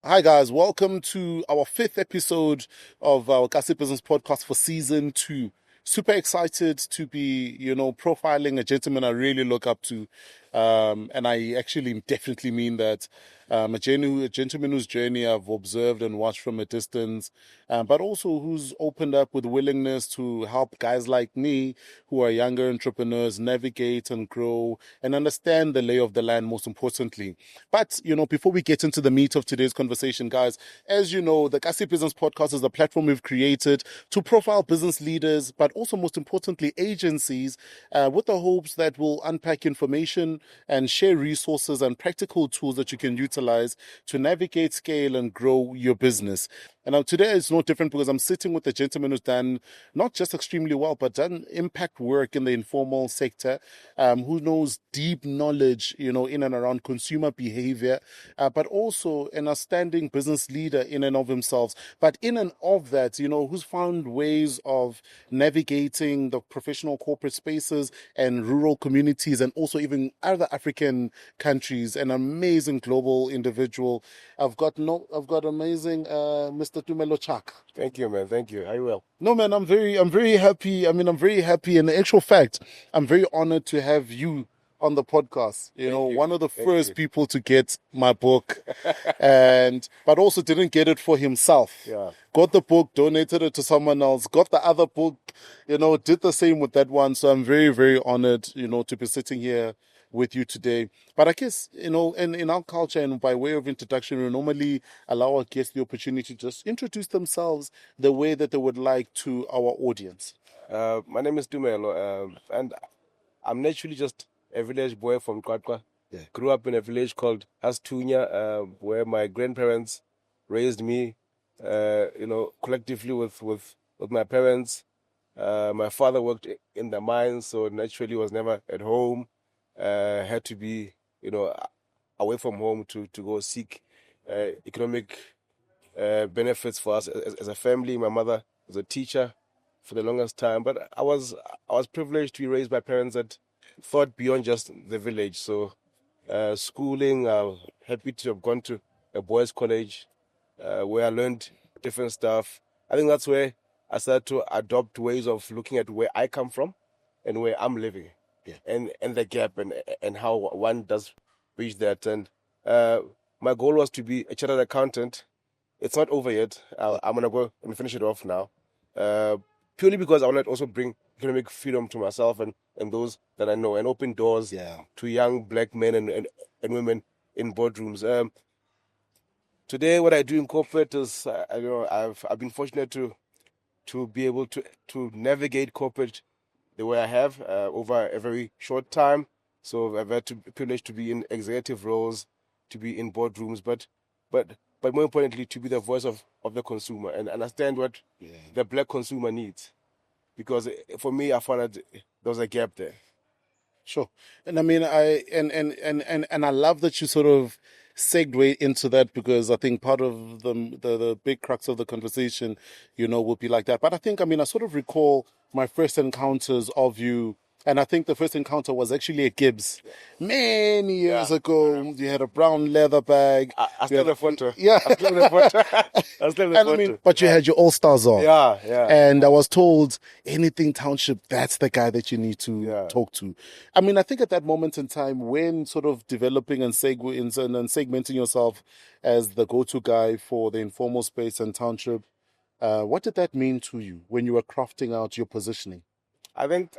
Hi guys, welcome to our fifth episode of our eKasi Business Podcast for season 2. Super excited to be, profiling a gentleman I really look up to. And I actually definitely mean that. A gentleman whose journey I've observed and watched from a distance, but also who's opened up with willingness to help guys like me who are younger entrepreneurs navigate and grow and understand the lay of the land, most importantly. But, before we get into the meat of today's conversation, guys, as you know, the eKasi Business Podcast is a platform we've created to profile business leaders, but also most importantly, agencies, with the hopes that we'll unpack information and share resources and practical tools that you can utilize to navigate, scale, and grow your business. And today is no different because I'm sitting with a gentleman who's done not just extremely well, but done impact work in the informal sector, who knows deep knowledge, in and around consumer behavior, but also an outstanding business leader in and of himself. But in and of that, who's found ways of navigating the professional corporate spaces and rural communities and also even other African countries, an amazing global individual. I've got amazing Mr. Tumelo Chaka. Thank you, man. Thank you. Are you well? No, man, I'm very happy. I'm very happy. In the actual fact, I'm very honored to have you on the podcast. One of the first people to get my book, but also didn't get it for himself. Yeah. Got the book, donated it to someone else, got the other book, did the same with that one. So I'm very, very honored, to be sitting here with you today. But I guess, in our culture and by way of introduction, we normally allow our guests the opportunity to just introduce themselves the way that they would like to our audience. My name is Tumelo, and I'm naturally just a village boy from Kwatwa. Yeah. Grew up in a village called Hastunya, where my grandparents raised me, collectively with my parents. My father worked in the mines, so naturally was never at home. Had to be, away from home to go seek economic benefits for us as a family. My mother was a teacher for the longest time, but I was privileged to be raised by parents that thought beyond just the village. So schooling, I was happy to have gone to a boys' college where I learned different stuff. I think that's where I started to adopt ways of looking at where I come from and where I'm living. Yeah. And the gap and how one does reach that. And my goal was to be a chartered accountant. It's not over yet. I'm gonna go and finish it off now, purely because I want to also bring economic freedom to myself and those that I know, and open doors to young black men and women in boardrooms. Today, what I do in corporate is, I've been fortunate to be able to navigate corporate the way I have over a very short time. So I've had the privilege to be in executive roles, to be in boardrooms, but more importantly, to be the voice of the consumer and understand what the black consumer needs. Because for me, I found that there was a gap there. Sure. And I mean, I love that you sort of segue into that, because I think part of the big crux of the conversation, will be like that. But I think, I sort of recall my first encounters of you. And I think the first encounter was actually at Gibbs many years ago. You had a brown leather bag. I still have the photo. Yeah. I still have the photo. But you had your all-stars on. Yeah. And I was told, anything township, that's the guy that you need to talk to. I think at that moment in time, when sort of developing and segmenting yourself as the go-to guy for the informal space and township, what did that mean to you when you were crafting out your positioning? I think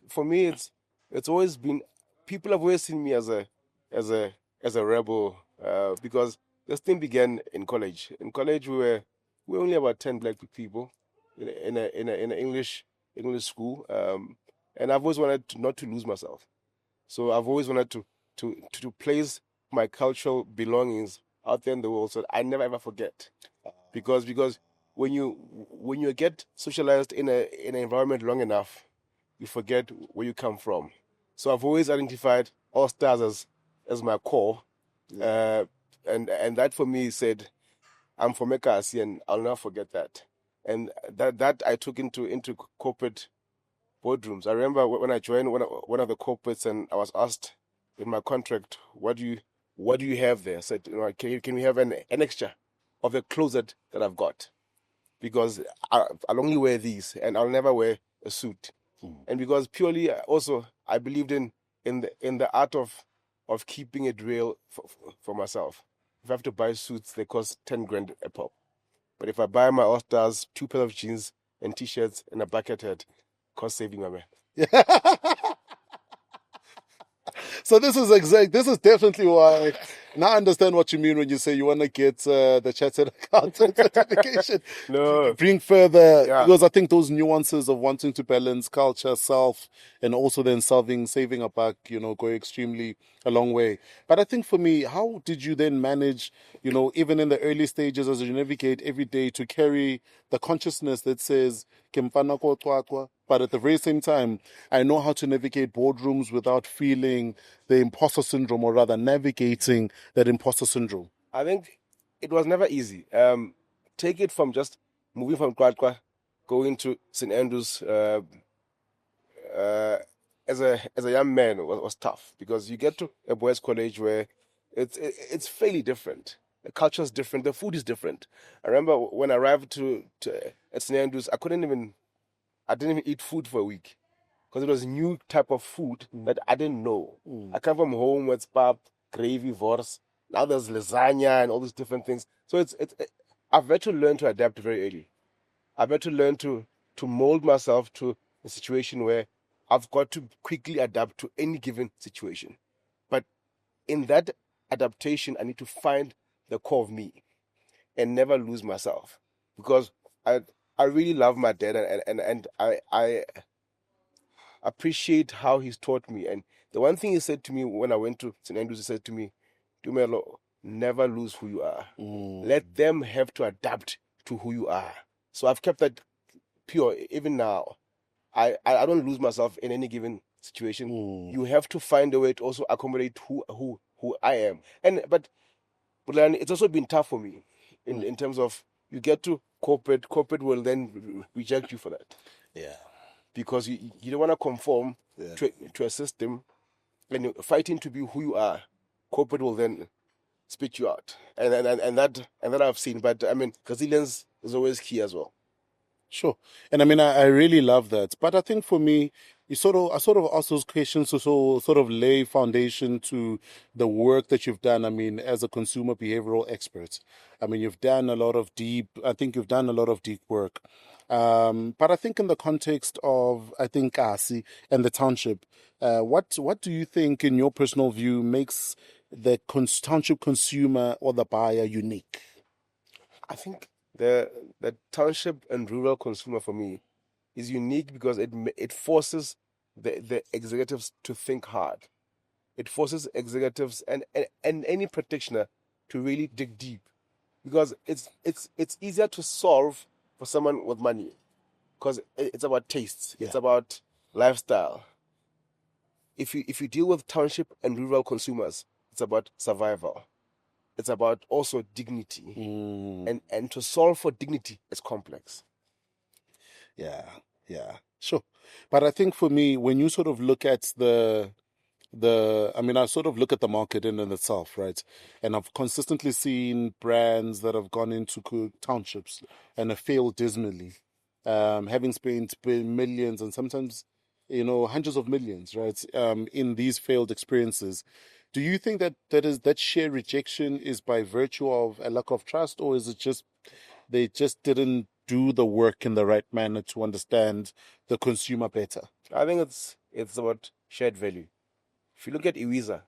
for me it's always been, people have always seen me as a rebel, because this thing began in college. In college we were only about 10 black people in an English school, and I've always wanted not to lose myself. So I've always wanted to place my cultural belongings out there in the world, so I never ever forget. Because when you get socialized in an environment long enough, you forget where you come from. So I've always identified all stars as my core, and that for me said, I'm from eKasi and I'll never forget that. And that I took into corporate boardrooms. I remember when I joined one of the corporates and I was asked in my contract, what do you have there? I said, can we have an extra? of the closet that I've got, because I'll only wear these and I'll never wear a suit. And because purely also I believed in the art of keeping it real for myself. If I have to buy suits, they cost 10 grand a pop. But if I buy my All-Stars, 2 pairs of jeans and t-shirts and a bucket hat, cost saving, my man. So this is definitely why. Now I understand what you mean when you say you want to get the chartered accountant certification. No. Bring further, Yeah. because I think those nuances of wanting to balance culture, self, and also then saving a buck, go extremely a long way. But I think for me, how did you then manage, even in the early stages as you navigate every day, to carry the consciousness that says, "Ke mfana ko twatwa," but at the very same time, I know how to navigate boardrooms without feeling the imposter syndrome, or rather navigating that imposter syndrome? I think it was never easy. Take it from just moving from Kwatwa, going to St. Andrews as a young man was tough, because you get to a boys' college where it's fairly different. The culture is different. The food is different. I remember when I arrived at St. Andrews, I didn't even eat food for a week, because it was a new type of food that I didn't know. I come from home with pap, gravy, wors. Now there's lasagna and all these different things. So I've had to learn to adapt very early. I've had to learn to mold myself to a situation where I've got to quickly adapt to any given situation. But in that adaptation, I need to find the core of me and never lose myself, because I really love my dad, and I appreciate how he's taught me. And the one thing he said to me when I went to St. Andrews, he said to me, "Tumelo, never lose who you are. Let them have to adapt to who you are." So I've kept that pure. Even now, I don't lose myself in any given situation. You have to find a way to also accommodate who I am. But then it's also been tough for me in terms of, you get to corporate will then reject you for that. Yeah. Because you don't want to conform to a system, and you're fighting to be who you are. Corporate will then spit you out, and that I've seen. But I mean, resilience is always key as well. Sure. And I mean, I really love that. But I think for me, I sort of ask those questions to sort of lay foundation to the work that you've done. I mean, as a consumer behavioral expert, I mean, you've done a lot of deep work. But I think in the context of, I think, eKasi and the township, what do you think, in your personal view, makes the township consumer or the buyer unique? I think the township and rural consumer for me is unique because it forces the executives to think hard. It forces executives and any practitioner to really dig deep, because it's easier to solve for someone with money, because it's about tastes, it's about lifestyle. If you deal with township and rural consumers, it's about survival. It's about also dignity, and to solve for dignity is complex. Yeah, sure. But I think for me, when you sort of look at I sort of look at the market in and itself, right? And I've consistently seen brands that have gone into townships and have failed dismally, having spent millions and sometimes, hundreds of millions, right? In these failed experiences. Do you think that sheer rejection is by virtue of a lack of trust, or is it just they just didn't do the work in the right manner to understand the consumer better? I think it's about shared value. If you look at Iwiza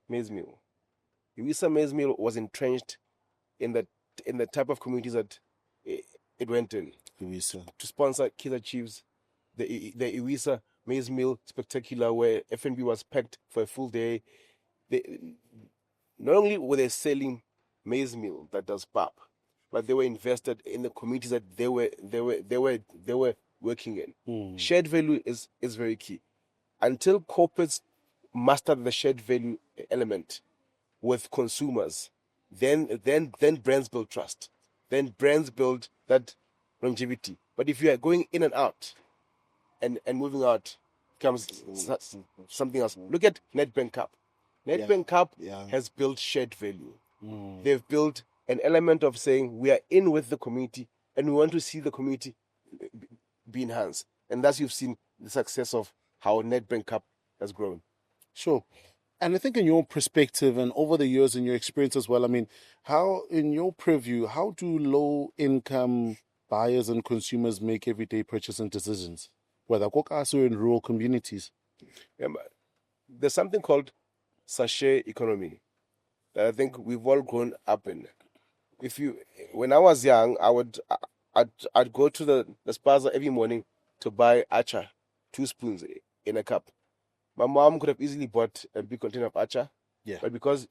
maize meal, was entrenched in the type of communities that it went in. Iwiza. To sponsor Killer Chiefs, the Iwiza maize meal spectacular, where F&B was packed for a full day. Not only were they selling maize meal that does pap, but they were invested in the communities that they were working in. Shared value is very key. Until corporates master the shared value element with consumers, then brands build trust. Then brands build that longevity. But if you are going in and out, and moving out becomes something else. Look at Nedbank Cup. Nedbank Cup has built shared value. They've built an element of saying we are in with the community and we want to see the community be enhanced. And thus you've seen the success of how Nedbank Cup has grown. Sure. And I think in your perspective and over the years and your experience as well, I mean, how, in your preview, how do low income buyers and consumers make everyday purchasing decisions, whether eKasi or in rural communities? There's something called sachet economy that I think we've all grown up in. When I was young, I'd go to the spaza every morning to buy acha, 2 spoons in a cup. My mom could have easily bought a big container of acha, Yeah. but because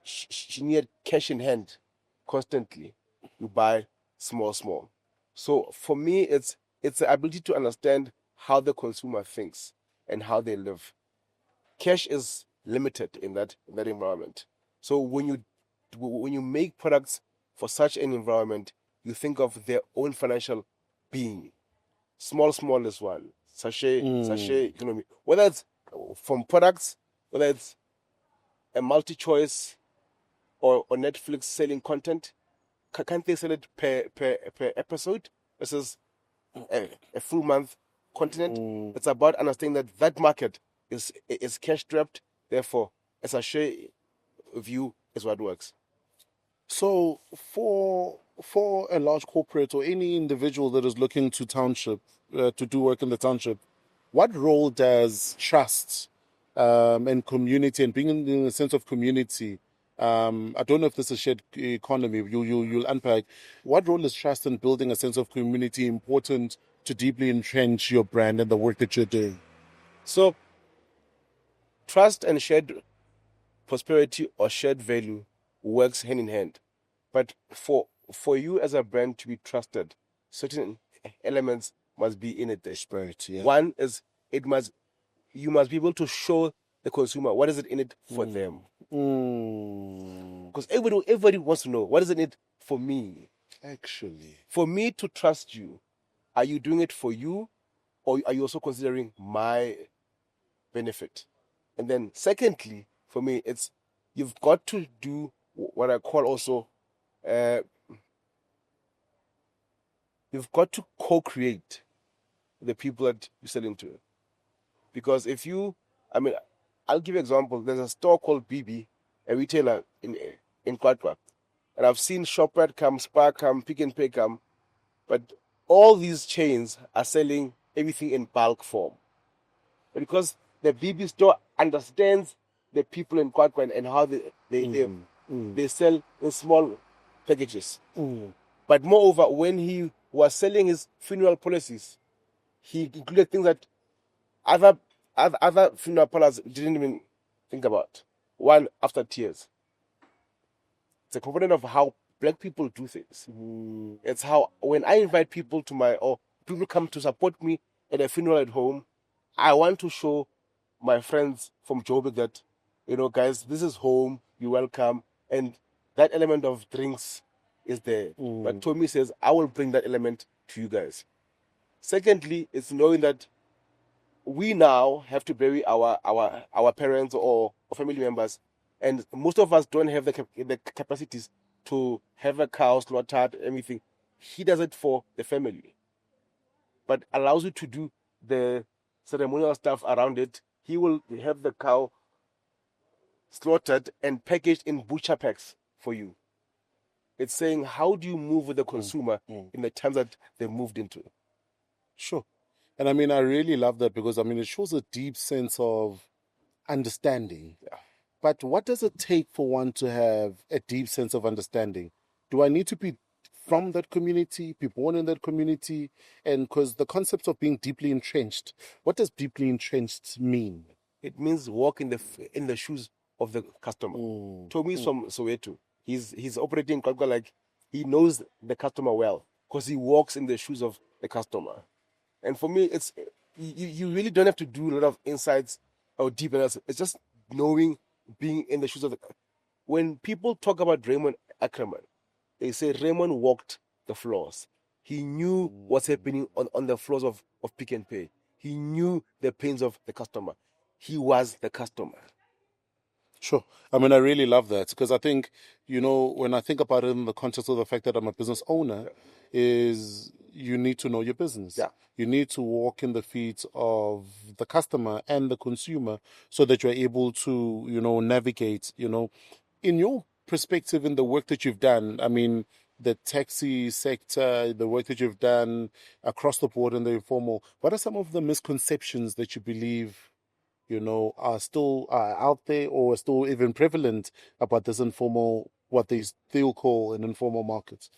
she needed cash in hand constantly, you buy small. So for me, it's the ability to understand how the consumer thinks and how they live. Cash is limited in that environment. So when you make products for such an environment, you think of their own financial being. Small is one. Sachet economy. Whether it's from products, whether it's a multi-choice or Netflix selling content, can't they sell it per episode versus a full month continent? It's about understanding that market is cash strapped. Therefore, a sachet view is what works. So for a large corporate or any individual that is looking to township to do work in the township, what role does trust and community and being in a sense of community? I don't know if this is shared economy. You'll unpack. What role is trust and building a sense of community important to deeply entrench your brand and the work that you're doing? So, trust and shared prosperity or shared value works hand in hand. But for you as a brand to be trusted, certain elements must be in it. Spirit, yeah. One is you must be able to show the consumer what is it in it for them. Because everybody wants to know what is it in it for me. Actually, for me to trust you, are you doing it for you, or are you also considering my benefit? And then secondly, for me, it's you've got to do what I call also you've got to co-create the people that you're selling to. Because I'll give you an example. There's a store called BB, a retailer in Kwatwa. And I've seen ShopRite come, Spar come, Pick n Pay come. But all these chains are selling everything in bulk form. But because the BB store understands the people in Kwatwa and how they sell in small packages. But moreover, when he was selling his funeral policies, he included things that other funeral parlors didn't even think about. One, after tears. It's a component of how black people do things. It's how when I invite people or people come to support me at a funeral at home, I want to show my friends from Joburg that, guys, this is home, you're welcome. And that element of drinks is there. But Tommy says, I will bring that element to you guys. Secondly, it's knowing that we now have to bury our parents or family members, and most of us don't have the capacities to have a cow slaughtered, everything. He does it for the family, but allows you to do the ceremonial stuff around it. He will have the cow slaughtered and packaged in butcher packs for you. It's saying, how do you move with the consumer in the times that they moved into? Sure. And I really love that because, it shows a deep sense of understanding. Yeah. But what does it take for one to have a deep sense of understanding? Do I need to be from that community, be born in that community? And because the concept of being deeply entrenched, what does deeply entrenched mean? It means walk in the shoes of the customer. Tommy is from Soweto. He's operating like he knows the customer well because he walks in the shoes of the customer. And for me, it's you really don't have to do a lot of insights or deep analysis. It's just knowing, being in the shoes of the. When people talk about Raymond Ackerman, they say Raymond walked the floors. He knew what's happening on the floors of Pick n Pay. He knew the pains of the customer. He was the customer. Sure. I mean, I really love that because I think, when I think about it in the context of the fact that I'm a business owner, is you need to know your business. Yeah. You need to walk in the feet of the customer and the consumer so that you're able to, navigate, in your perspective in the work that you've done. I mean, the taxi sector, the work that you've done across the board in the informal, what are some of the misconceptions that you believe are still out there or still even prevalent about this informal, what they still call an informal market?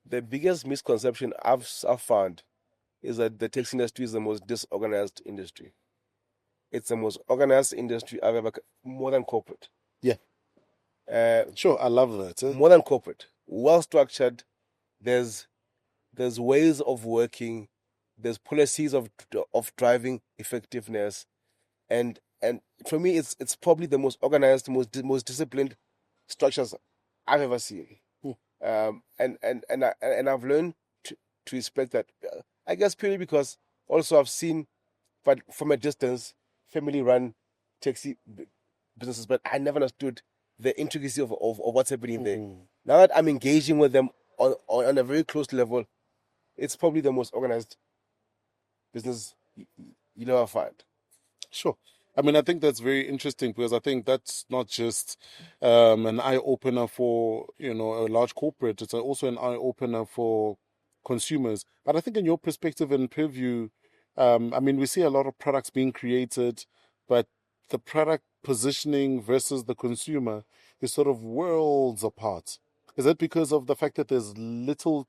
The biggest misconception I've found is that the taxi industry is the most disorganized industry. It's the most organized industry I've ever, more than corporate. Yeah, Uh, sure. I love that. more than corporate, well structured. There's ways of working. There's policies of driving effectiveness, and for me, it's probably the most organized, most disciplined structures I've ever seen. And I've learned to respect that. I guess purely because also I've seen, but from a distance, family-run taxi businesses, but I never understood the intricacy of what's happening there. Now that I'm engaging with them on a very close level, it's probably the most organized business you'll ever find. Sure. I mean, I think that's very interesting because I think that's not just an eye opener for a large corporate. It's also an eye opener for consumers. But I think, in your perspective and purview, I mean, we see a lot of products being created, but the product positioning versus the consumer is sort of worlds apart. Is that because of the fact that there's little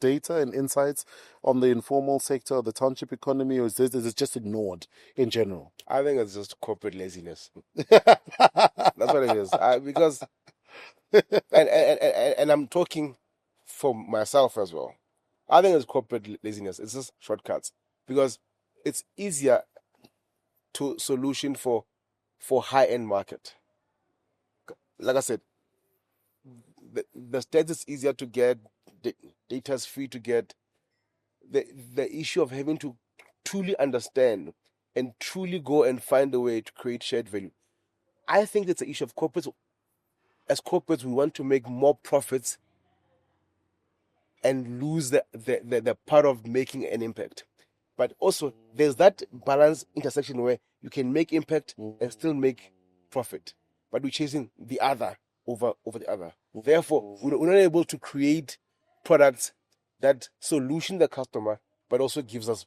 data and insights on the informal sector, the township economy, or is it just ignored in general? I think it's just corporate laziness. That's what it is. Because and I'm talking for myself as well. I think it's corporate laziness. It's just shortcuts because it's easier to solution for high end market. Like I said, the stats is easier to get. Data is free to get. The issue of having to truly understand and truly go and find a way to create shared value. I think it's an issue of corporates. As corporates, we want to make more profits and lose the part of making an impact. But also, there's that balance intersection where you can make impact and still make profit. But we're chasing the other over the other. Therefore, we're not able to create products that solution the customer, but also gives us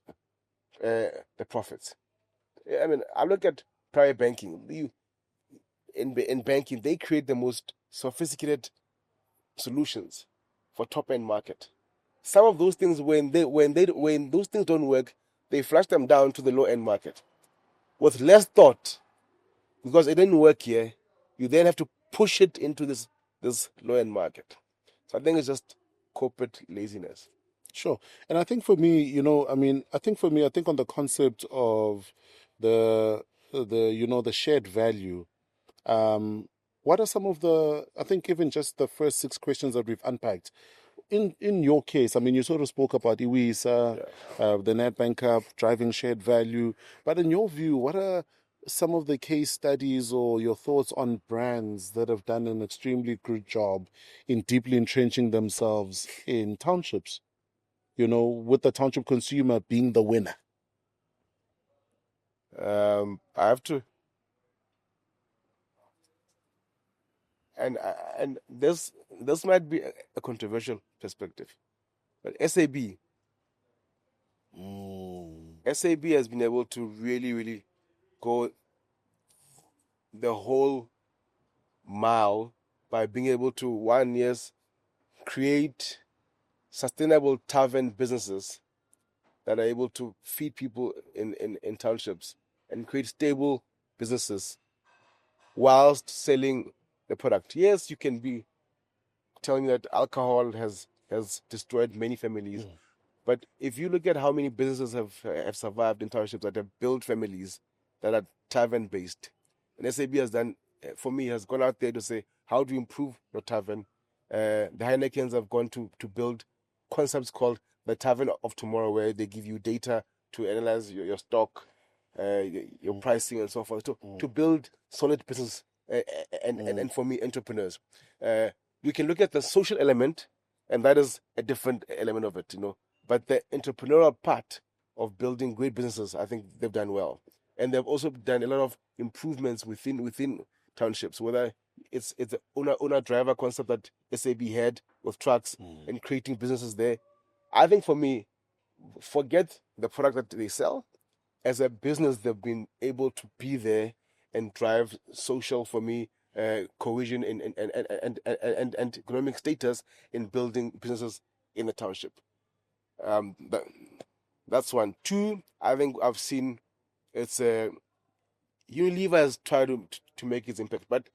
the profits. I mean, I look at private banking. In banking, they create the most sophisticated solutions for top end market. Some of those things, when those things don't work, they flush them down to the low end market with less thought, because it didn't work here. You then have to push it into this low end market. So I think it's just corporate laziness. Sure. And I think for me, I think on the concept of the shared value, what are some of I think even just the first 6 questions that we've unpacked, in your case, I mean, you sort of spoke about Iwisa, the Nedbank Cup, driving shared value. But in your view, what are some of the case studies or your thoughts on brands that have done an extremely good job in deeply entrenching themselves in townships, with the township consumer being the winner? I have to, and this might be a controversial perspective, but SAB has been able to really go the whole mile by being able to, 1 year, create sustainable tavern businesses that are able to feed people in townships and create stable businesses whilst selling the product. Yes, you can be telling me that alcohol has destroyed many families, but if you look at how many businesses have survived in townships that have built families that are tavern based, and SAB has done, for me, has gone out there to say, how do you improve your tavern? The Heinekens have gone to build concepts called the Tavern of Tomorrow, where they give you data to analyze your stock. your pricing and so forth, to build solid business. And for me, entrepreneurs, we can look at the social element, and that is a different element of it, But the entrepreneurial part of building great businesses, I think they've done well, and they've also done a lot of improvements within townships. Whether it's the owner driver concept that SAB had with trucks and creating businesses there. I think for me, forget the product that they sell. As a business, they've been able to be there and drive social, for me, cohesion and economic status in building businesses in the township. That's one. Two, I think I've seen it's Unilever has tried to make its impact, but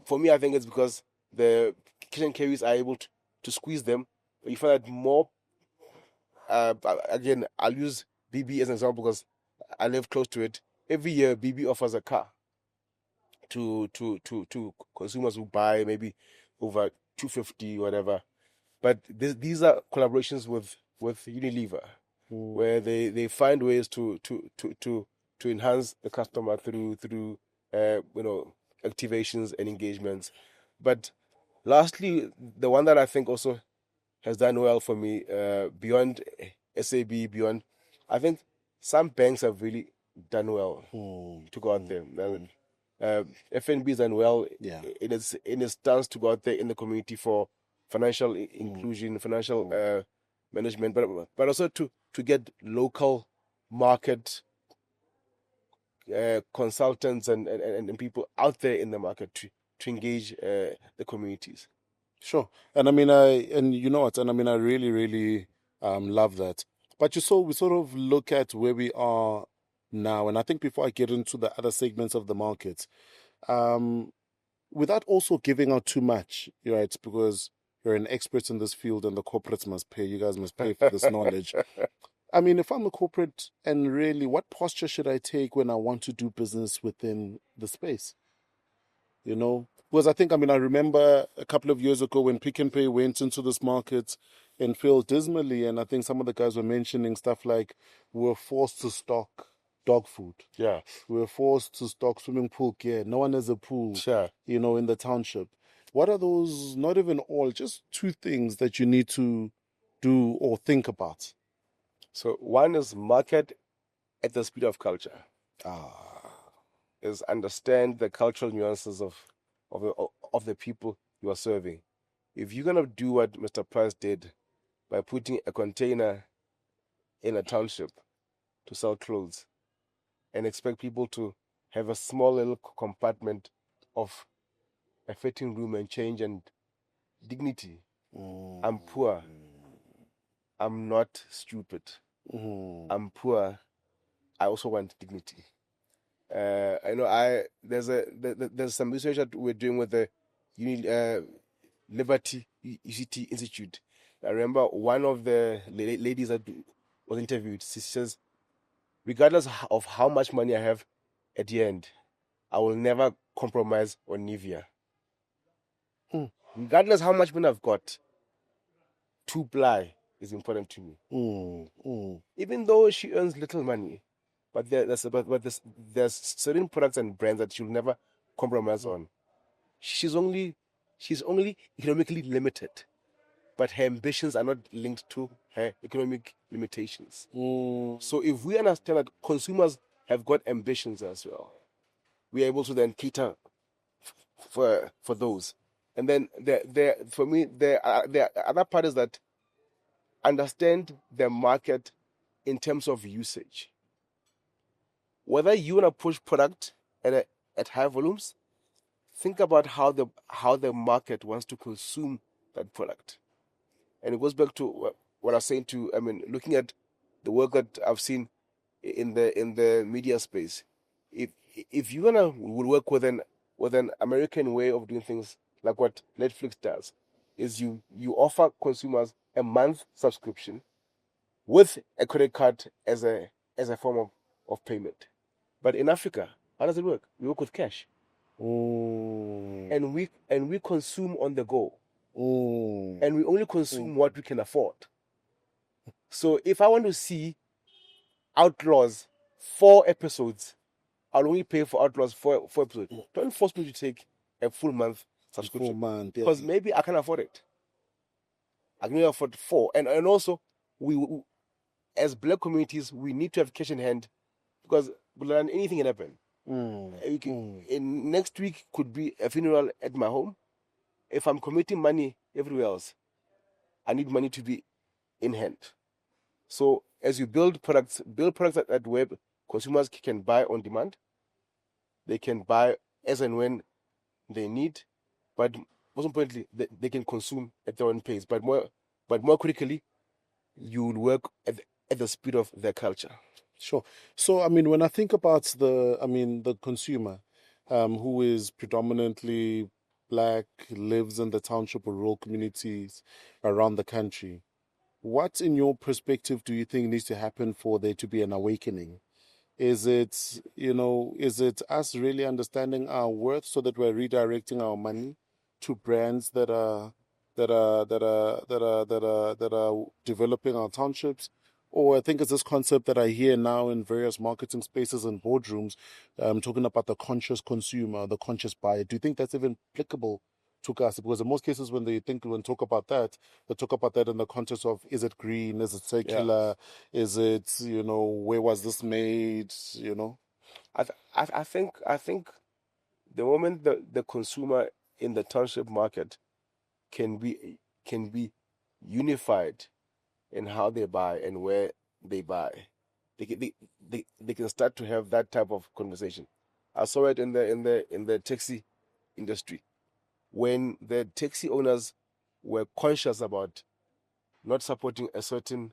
for me, I think it's because the cash and carries are able to squeeze them. You find that more. Again, I'll use BB as an example because I live close to it. Every year, BB offers a car to consumers who buy maybe over 250, whatever. But these are collaborations with Unilever, where they find ways to enhance the customer through activations and engagements. But lastly, the one that I think also has done well for me, beyond SAB, I think some banks have really done well to go out there. FNB has done well in its stance to go out there in the community for financial inclusion, financial management, but also to get local market consultants and people out there in the market to engage the communities. Sure. And I mean, I really, really love that. But we sort of look at where we are now, and I think before I get into the other segments of the market, without also giving out too much, right? Because you're an expert in this field and the corporates must pay, you guys must pay for this knowledge. I mean, if I'm a corporate, and really, what posture should I take when I want to do business within the space? Because I remember a couple of years ago when Pick n Pay went into this market and failed dismally, and I think some of the guys were mentioning stuff like we were forced to stock dog food. Yeah. We were forced to stock swimming pool gear. No one has a pool, sure. In the township. What are those, not even all, just two things that you need to do or think about? So one is market at the speed of culture. Is understand the cultural nuances of the people you are serving. If you're gonna do what Mr. Price did by putting a container in a township to sell clothes and expect people to have a small little compartment of a fitting room and change and dignity, I'm poor. I'm not stupid. I'm poor. I also want dignity. I know there's some research that we're doing with the Liberty UCT Institute. I remember one of the ladies that was interviewed. She says, regardless of how much money I have at the end, I will never compromise on Nivea. Regardless how much money I've got, to ply is important to me. Even though she earns little money, but there's certain products and brands that she'll never compromise on. She's only economically limited, but her ambitions are not linked to her economic limitations. So if we understand that consumers have got ambitions as well, we are able to then cater for those. And then for me, the other part is that understand the market in terms of usage. Whether you want to push product at high volumes, think about how the market wants to consume that product. And it goes back to what I was saying looking at the work that I've seen in the media space. If you're gonna work with an American way of doing things, like what Netflix does, is you offer consumers a month subscription with a credit card as a form of payment. But in Africa, how does it work? We work with cash. And we consume on the go. And we only consume what we can afford. So if I want to see outlaws 4 episodes. I'll only pay for Outlaws 4 episodes. Don't force me to take a full month subscription. Full month, yeah. Because maybe I can afford it. I can only afford 4. And also, we as black communities, we need to have cash in hand because anything can happen. Next week could be a funeral at my home. If I'm committing money everywhere else, I need money to be in hand. So as you build products that web consumers can buy on demand. They can buy as and when they need, but most importantly, they can consume at their own pace. But more critically, you will work at the speed of their culture. Sure. So, I mean, when I think about the consumer, who is predominantly black, lives in the township or rural communities around the country, what, in your perspective, do you think needs to happen for there to be an awakening? Is it us really understanding our worth so that we're redirecting our money to brands that are developing our townships? Or I think it's this concept that I hear now in various marketing spaces and boardrooms, talking about the conscious consumer, the conscious buyer. Do you think that's even applicable to us? Because in most cases, when they talk about that, they talk about that in the context of, is it green? Is it circular? Yeah. Is it, where was this made? I think the moment the consumer in the township market can be unified in how they buy and where they buy, they can start to have that type of conversation. I saw it in the taxi industry when the taxi owners were conscious about not supporting a certain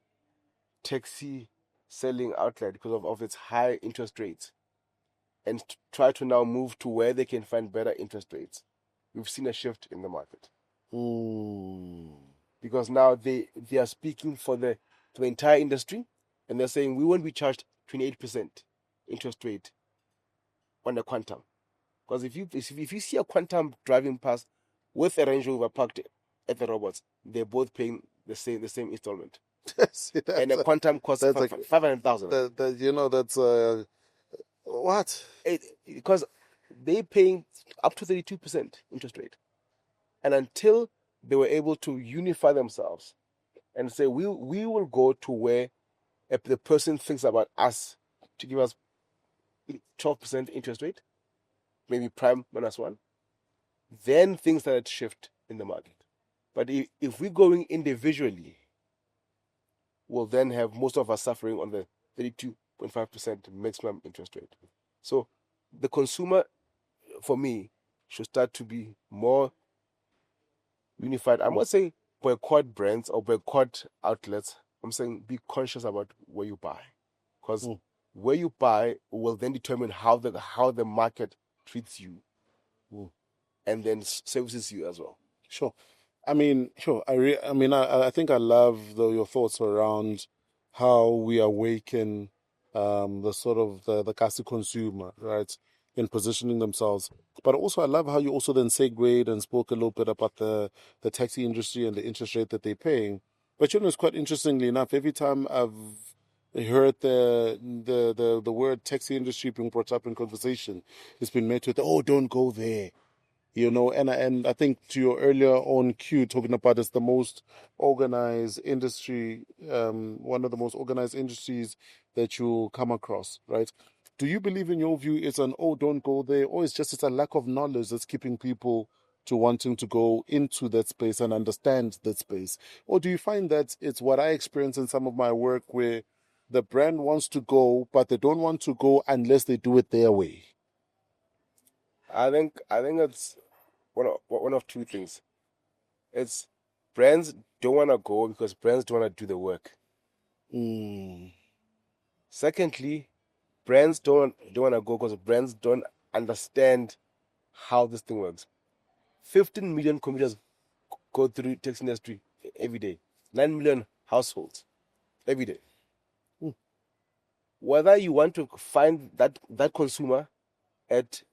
taxi selling outlet because of its high interest rates, and try to now move to where they can find better interest rates. We've seen a shift in the market. Because now they are speaking for the entire industry, and they're saying we won't be charged 28% interest rate on a quantum. Because if you see a quantum driving past with a Range Rover parked at the robots, they're both paying the same installment. See, and a quantum costs 500,000. That's what? Because they're paying up to 32% interest rate. And until they were able to unify themselves and say, we will go to where the person thinks about us to give us 12% interest rate, maybe prime -1, then things started to shift in the market. But if we're going individually, we'll then have most of us suffering on the 32.5% maximum interest rate. So the consumer, for me, should start to be more unified. I'm not saying boycott brands or boycott outlets. I'm saying be conscious about where you buy, because where you buy will then determine how the market treats you, and then services you as well. Sure. I mean, sure. I think I love your thoughts around how we awaken the sort of the eKasi consumer, right, in positioning themselves. But also, I love how you also then segued and spoke a little bit about the taxi industry and the interest rate that they're paying. But it's quite interestingly enough, every time I've heard the word taxi industry being brought up in conversation, it's been met with, oh, don't go there. And I think to your earlier on cue, talking about it's the most organized industry, one of the most organized industries that you'll come across, right? Do you believe, in your view, it's don't go there, or it's a lack of knowledge that's keeping people to wanting to go into that space and understand that space? Or do you find that it's what I experience in some of my work, where the brand wants to go, but they don't want to go unless they do it their way? I think it's one of two things. It's brands don't want to go because brands don't want to do the work. Secondly, brands don't want to go because brands don't understand how this thing works. 15 million commuters go through taxi industry every day. 9 million households every day. Whether you want to find that consumer at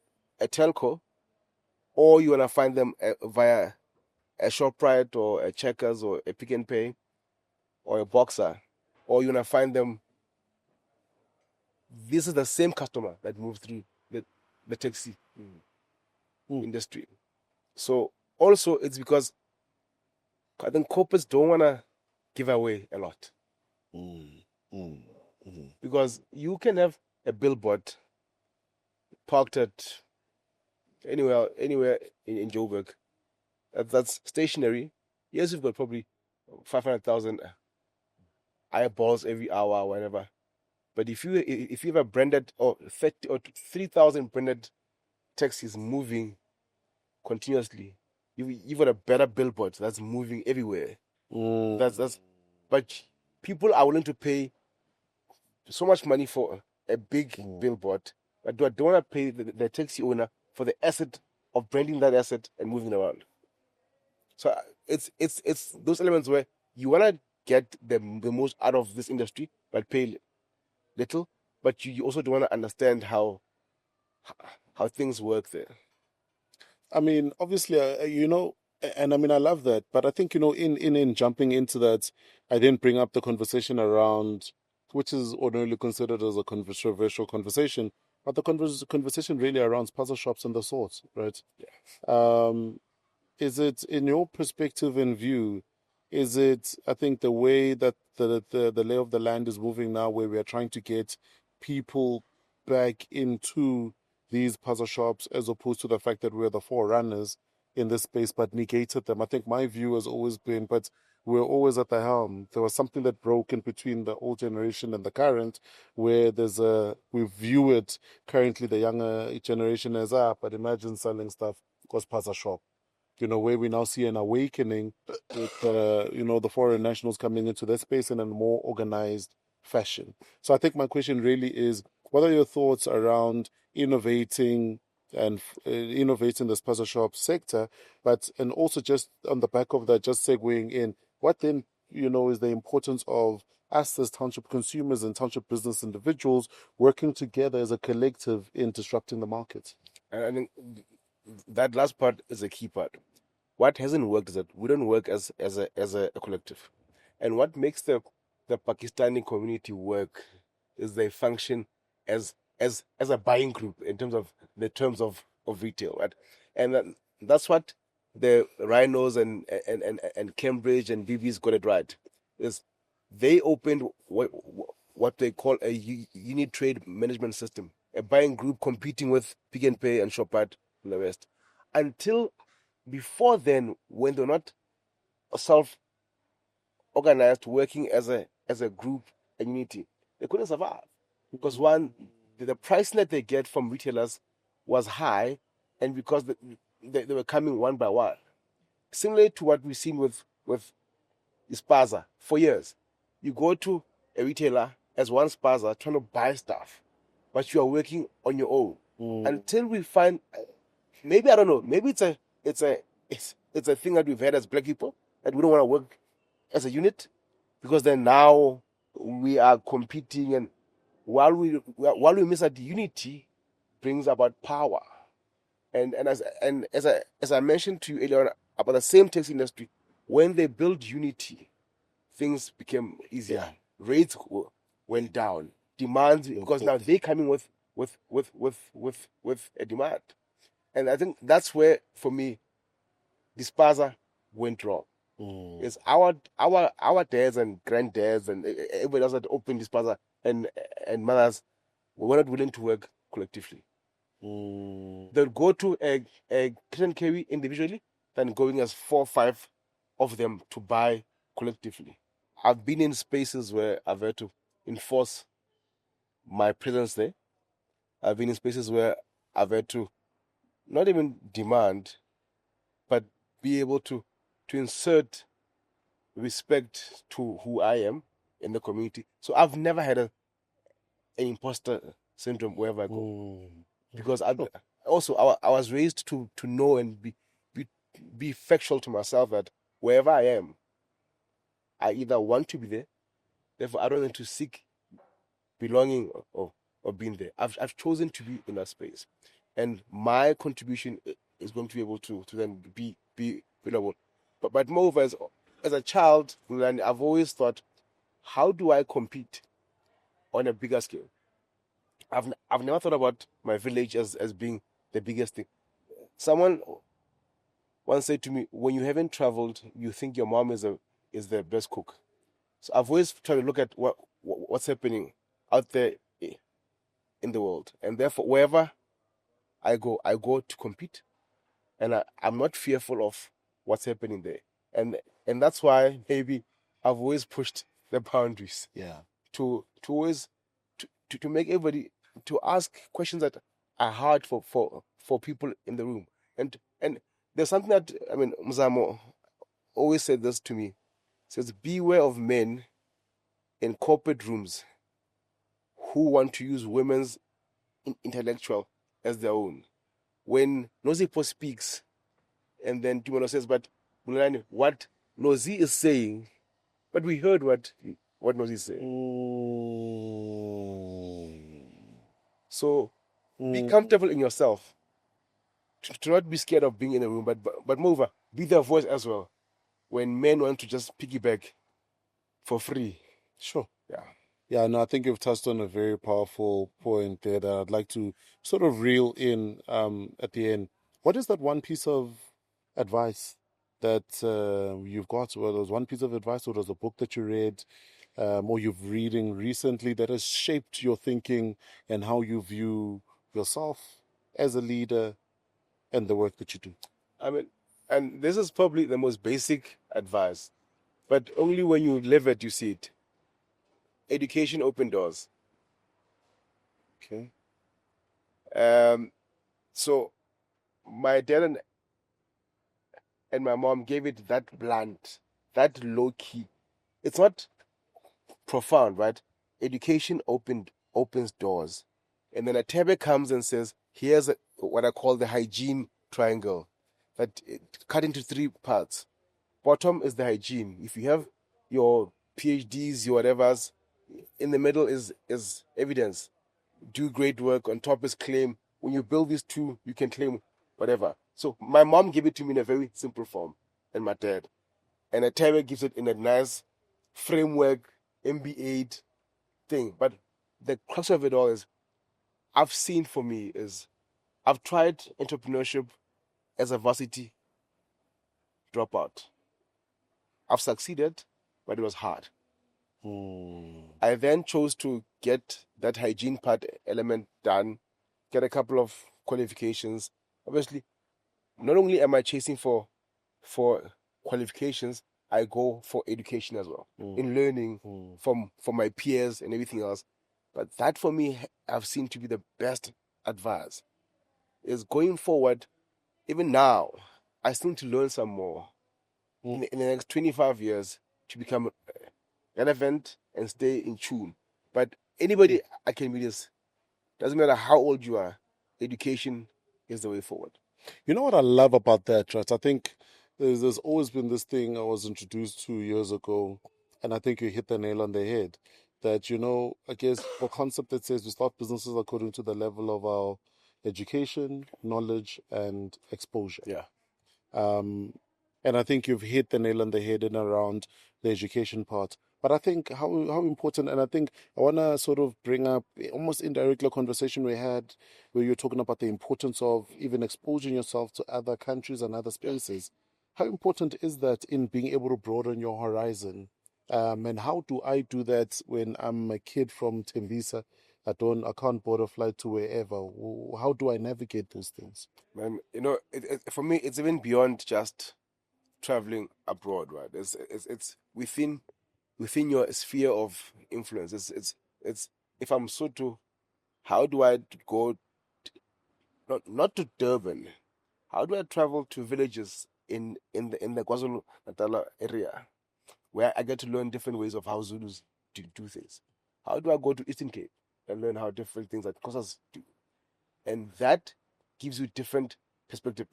a telco, or you want to find them via a ShopRite or a Checkers or a Pick n Pay or a Boxer, or you want to find them this is the same customer that moves through the taxi industry. So also it's because I think corporates don't want to give away a lot. Because you can have a billboard parked at anywhere in Joburg that's stationary. Yes, you've got probably 500,000 eyeballs every hour or whatever. But if you have a branded or 30 or 3,000 branded taxis moving continuously, you've got a better billboard that's moving everywhere. But people are willing to pay so much money for a big billboard, but don't want to pay the taxi owner for the asset of branding that asset and moving around. So it's those elements where you want to get the most out of this industry, but pay little. But you also don't want to understand how things work there. I mean, obviously, and I mean, I love that. But I think, in jumping into that, I then bring up the conversation around, which is ordinarily considered as a controversial conversation, but the conversation really around spaza shops and the sorts, right? Yeah. Is it, in your perspective and view, is it, I think, the way that the lay of the land is moving now, where we are trying to get people back into these puzzle shops, as opposed to the fact that we're the forerunners in this space, but negated them? I think my view has always been, but we're always at the helm. There was something that broke in between the old generation and the current, where we view it currently, the younger generation as, but imagine selling stuff because puzzle shop. Where we now see an awakening with, the foreign nationals coming into that space in a more organized fashion. So I think my question really is, what are your thoughts around innovating and innovating the spaza shop sector, and also just on the back of that, just segueing in, what then, is the importance of us as township consumers and township business individuals working together as a collective in disrupting the market? And I think that last part is a key part. What hasn't worked is that we don't work as a collective. And what makes the Pakistani community work is they function as a buying group in terms of the terms of retail, right? And that's what the Rhinos and Cambridge and BB's got it right. Is they opened what they call a unit trade management system, a buying group competing with Pick n Pay and Shoprite in the West. Until before then, when they're not self-organized, working as a group, a unity, they couldn't survive. Because one, the pricing that they get from retailers was high, and because they were coming one by one. Similarly to what we've seen with spaza for years. You go to a retailer as one spaza trying to buy stuff, but you are working on your own until we find, maybe, I don't know, maybe it's a thing that we've had as black people, that we don't want to work as a unit, because then now we are competing, and while we miss that unity brings about power. And as I mentioned to you earlier on about the same taxi industry, when they build unity, things became easier. Yeah. Rates went down. Demand, because now they're coming with a demand. And I think that's where, for me, the spaza went wrong. It's our dads and granddads and everybody else that opened the spaza and mothers were not willing to work collectively. They'll go to a cash and carry individually, than going as 4 or 5 of them to buy collectively. I've been in spaces where I've had to enforce my presence there. I've been in spaces where I've had to not even demand, but be able to insert respect to who I am in the community. So I've never had an imposter syndrome wherever I go. Because I was raised to know and be factual to myself that wherever I am, I either want to be there, therefore I don't need to seek belonging or being there. I've chosen to be in that space, and my contribution is going to be able to then be available. But moreover, as a child, I've always thought, how do I compete on a bigger scale? I've never thought about my village as being the biggest thing. Someone once said to me, when you haven't traveled, you think your mom is the best cook. So I've always tried to look at what's happening out there in the world, and therefore wherever I go to compete, and I'm not fearful of what's happening there, and that's why maybe I've always pushed the boundaries. Yeah. To always to make everybody to ask questions that are hard for people in the room, and there's something that Mzamo always said this to me. Says, beware of men in corporate rooms who want to use women's intellectual as their own. When Nozipo speaks, and then Tumelo says, but Bulani, what Nozi is saying, but we heard what Nozi is saying. So be comfortable in yourself. To not be scared of being in a room, but moreover, be their voice as well. When men want to just piggyback for free. Sure. Yeah. Yeah, no, I think you've touched on a very powerful point there that I'd like to sort of reel in at the end. What is that one piece of advice that you've got? Well, there's one piece of advice, or there's a book that you read, or you've reading recently that has shaped your thinking and how you view yourself as a leader and the work that you do? And this is probably the most basic advice, but only when you live it, you see it. Education open doors. Okay. So my dad and my mom gave it that blunt, that low key. It's not profound, right? Education opens doors. And then a Tebe comes and says, here's what I call the hygiene triangle, that cut into 3 parts. Bottom is the hygiene. If you have your Ph.Ds, your whatevers, in the middle is evidence. Do great work. On top is claim. When you build these two, you can claim whatever. So my mom gave it to me in a very simple form, and my dad. And Atebe gives it in a nice framework, MBA thing. But the crux of it all is, I've seen for me is, I've tried entrepreneurship as a varsity dropout. I've succeeded, but it was hard. I then chose to get that hygiene part element done, get a couple of qualifications. Obviously, not only am I chasing for qualifications, I go for education as well, in learning from my peers and everything else. But that for me, I've seen to be the best advice, is going forward. Even now, I still need to learn some more in the next 25 years to become relevant and stay in tune. But anybody I can meet, this doesn't matter how old you are, education is the way forward. You know what I love about that, right? I think there's always been this thing I was introduced to years ago, and I think you hit the nail on the head. That, I guess the concept that says we start businesses according to the level of our education, knowledge, and exposure. Yeah. And I think you've hit the nail on the head in around the education part. But I think how important, and I think I want to sort of bring up almost indirectly a conversation we had where you're talking about the importance of even exposing yourself to other countries and other spaces. How important is that in being able to broaden your horizon? And how do I do that when I'm a kid from Tembisa? I can't board a flight to wherever. How do I navigate those things? Man, for me, it's even beyond just traveling abroad, right? It's within your sphere of influence. It's if I'm Sotho, how do I go not to Durban? How do I travel to villages in the KwaZulu Natal area, where I get to learn different ways of how Zulus do things? How do I go to Eastern Cape and learn how different things that Xhosas do? And that gives you different perspective.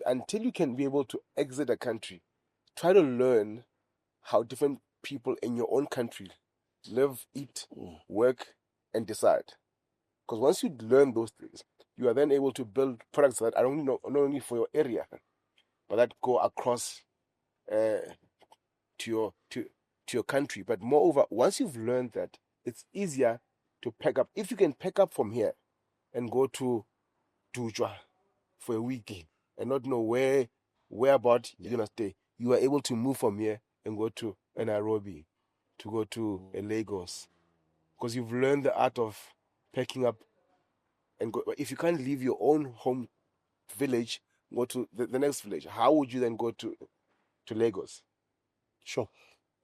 Until you can be able to exit a country, try to learn how different people in your own country live, eat, work, and decide. Because once you learn those things, you are then able to build products that are not only for your area, but that go across to your country. But moreover, once you've learned that, it's easier to pack up. If you can pack up from here and go to Dujwa for a week and not know where about you're gonna stay, you are able to move from here and go to a Nairobi, to go to a Lagos, because you've learned the art of packing up and go. If you can't leave your own home village, go to the next village. How would you then go to Lagos? Sure.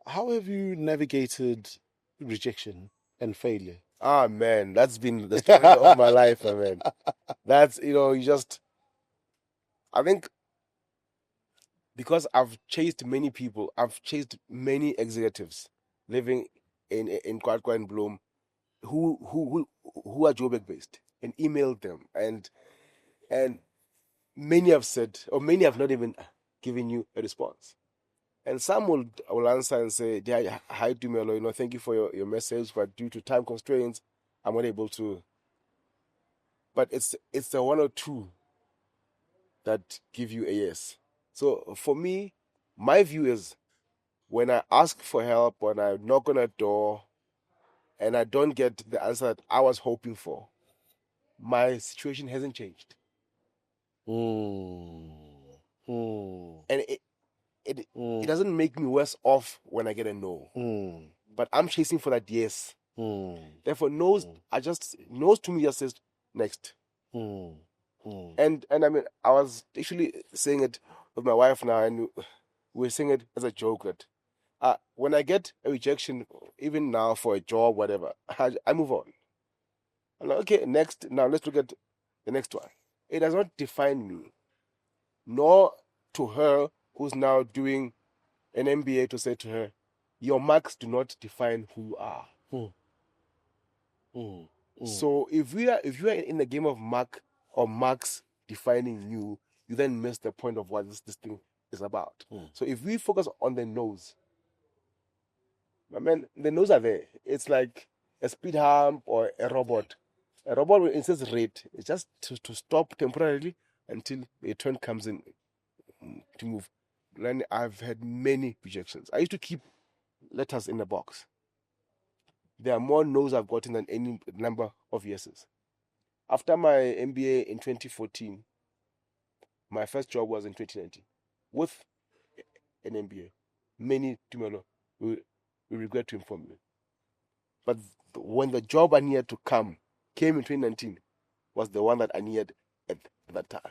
How have you navigated rejection and failure? Ah man, that's been the story of my life, man. That's you just. I think because I've chased many people, I've chased many executives living in Kwatwa and Bloom who are Joburg based, and emailed them, and many have said, or many have not even given you a response. And some will answer and say, "Dear, hi Tumelo, thank you for your message, but due to time constraints, I'm not able to." But it's the one or two that give you a yes. So for me, my view is, when I ask for help, when I knock on a door and I don't get the answer that I was hoping for, my situation hasn't changed. Mm. Mm. And it doesn't make me worse off when I get a no. Mm. But I'm chasing for that yes. Mm. Therefore, no's, no's to me just says next. Mm. Mm. And I mean, I was actually saying it with my wife now, and we're saying it as a joke that when I get a rejection, even now for a job, whatever, I move on. I'm like, okay, next. Now let's look at the next one. It does not define me, nor to her who's now doing an MBA, to say to her, your marks do not define who you are. Mm. Mm. Mm. So if you are in the game of marks defining you, you then miss the point of what this thing is about. So if we focus on the nose, I mean, the nose are there. It's like a speed hump or a robot. A robot, when it says rate, it's just to stop temporarily until a turn comes in to move. Then I've had many rejections. I used to keep letters in a box. There are more no's I've gotten than any number of yeses. After my MBA in 2014, my first job was in 2019 with an MBA. Many Tumelo will regret to inform me. But when the job I needed to came in 2019, was the one that I needed at that time.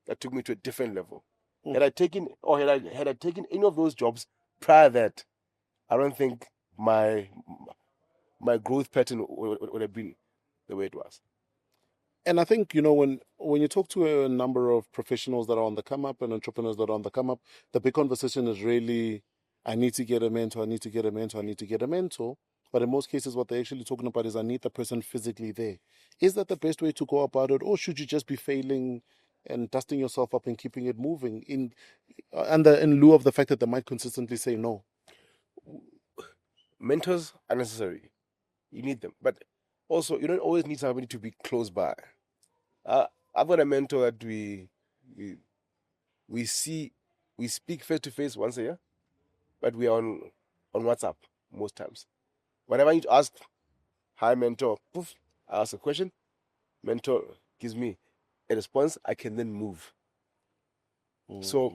That took me to a different level. Had I taken any of those jobs prior to that, I don't think my growth pattern would have been the way it was. And I think, when you talk to a number of professionals that are on the come up and entrepreneurs that are on the come up, the big conversation is really, I need to get a mentor, I need to get a mentor, I need to get a mentor. But in most cases, what they're actually talking about is, I need the person physically there. Is that the best way to go about it? Or should you just be failing and dusting yourself up and keeping it moving in lieu of the fact that they might consistently say no? Mentors are necessary. You need them. But also, you don't always need somebody to be close by. I've got a mentor that we speak face to face once a year, but we are on WhatsApp most times. Whenever I need to ask, hi mentor, poof, I ask a question, mentor gives me a response, I can then move. So,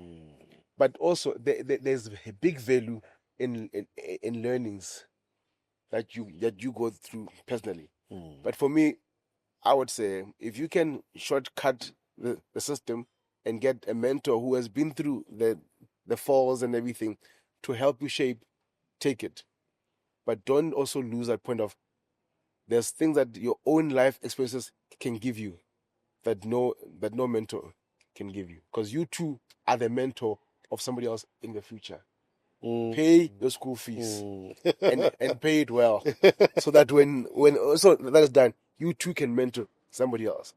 but also there's a big value in learnings that you go through personally. But for me, I would say, if you can shortcut the system and get a mentor who has been through the falls and everything to help you shape, take it. But don't also lose that point of, there's things that your own life experiences can give you that no mentor can give you, because you too are the mentor of somebody else in the future. Pay your school fees and pay it well, so that when also that is done, you too can mentor somebody else.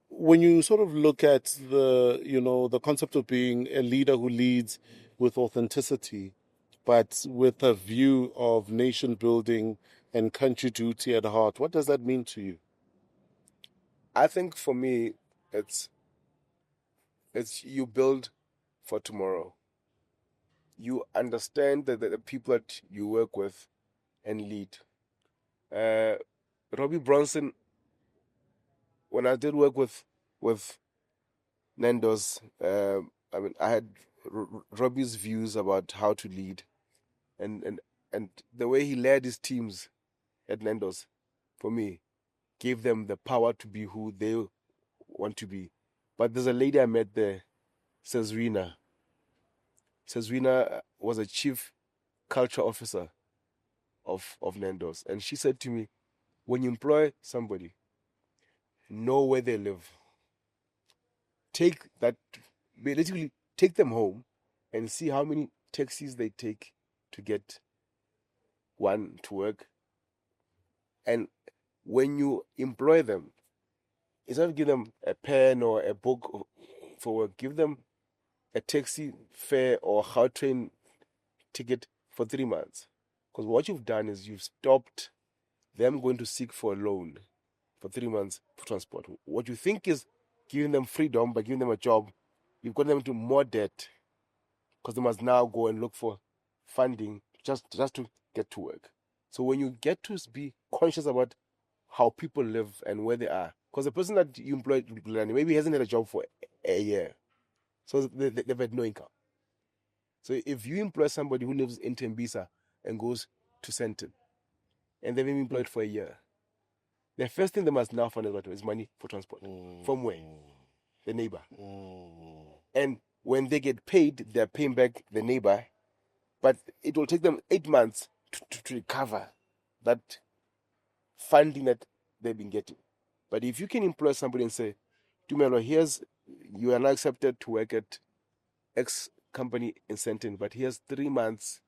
When you sort of look at the concept of being a leader who leads with authenticity, but with a view of nation building and country duty at heart, what does that mean to you? I think for me, it's you build for tomorrow. You understand that the people that you work with and lead, Robbie Bronson, when I did work with Nando's, I had Robbie's views about how to lead, and the way he led his teams at Nando's, for me, gave them the power to be who they want to be. But there's a lady I met there, Sazrina. Sazrina was a chief culture officer of Nando's, and she said to me, when you employ somebody, know where they live. Basically take them home and see how many taxis they take to get one to work. And when you employ them, instead of give them a pen or a book for work, give them a taxi fare or how train ticket for 3 months. Because what you've done is you've stopped them going to seek for a loan for 3 months for transport. What you think is giving them freedom by giving them a job, you've got them into more debt because they must now go and look for funding just to get to work. So when you get to be conscious about how people live and where they are, because the person that you employed maybe hasn't had a job for a year, so they've had no income. So if you employ somebody who lives in Tembisa and goes to Senton, and they've been employed for a year, the first thing they must now find out is money for transport. From where? The neighbor. And when they get paid, they're paying back the neighbor, but it will take them 8 months to recover that funding that they've been getting. But if you can employ somebody and say, Tumelo, you are now accepted to work at X company in Senton, but here's 3 months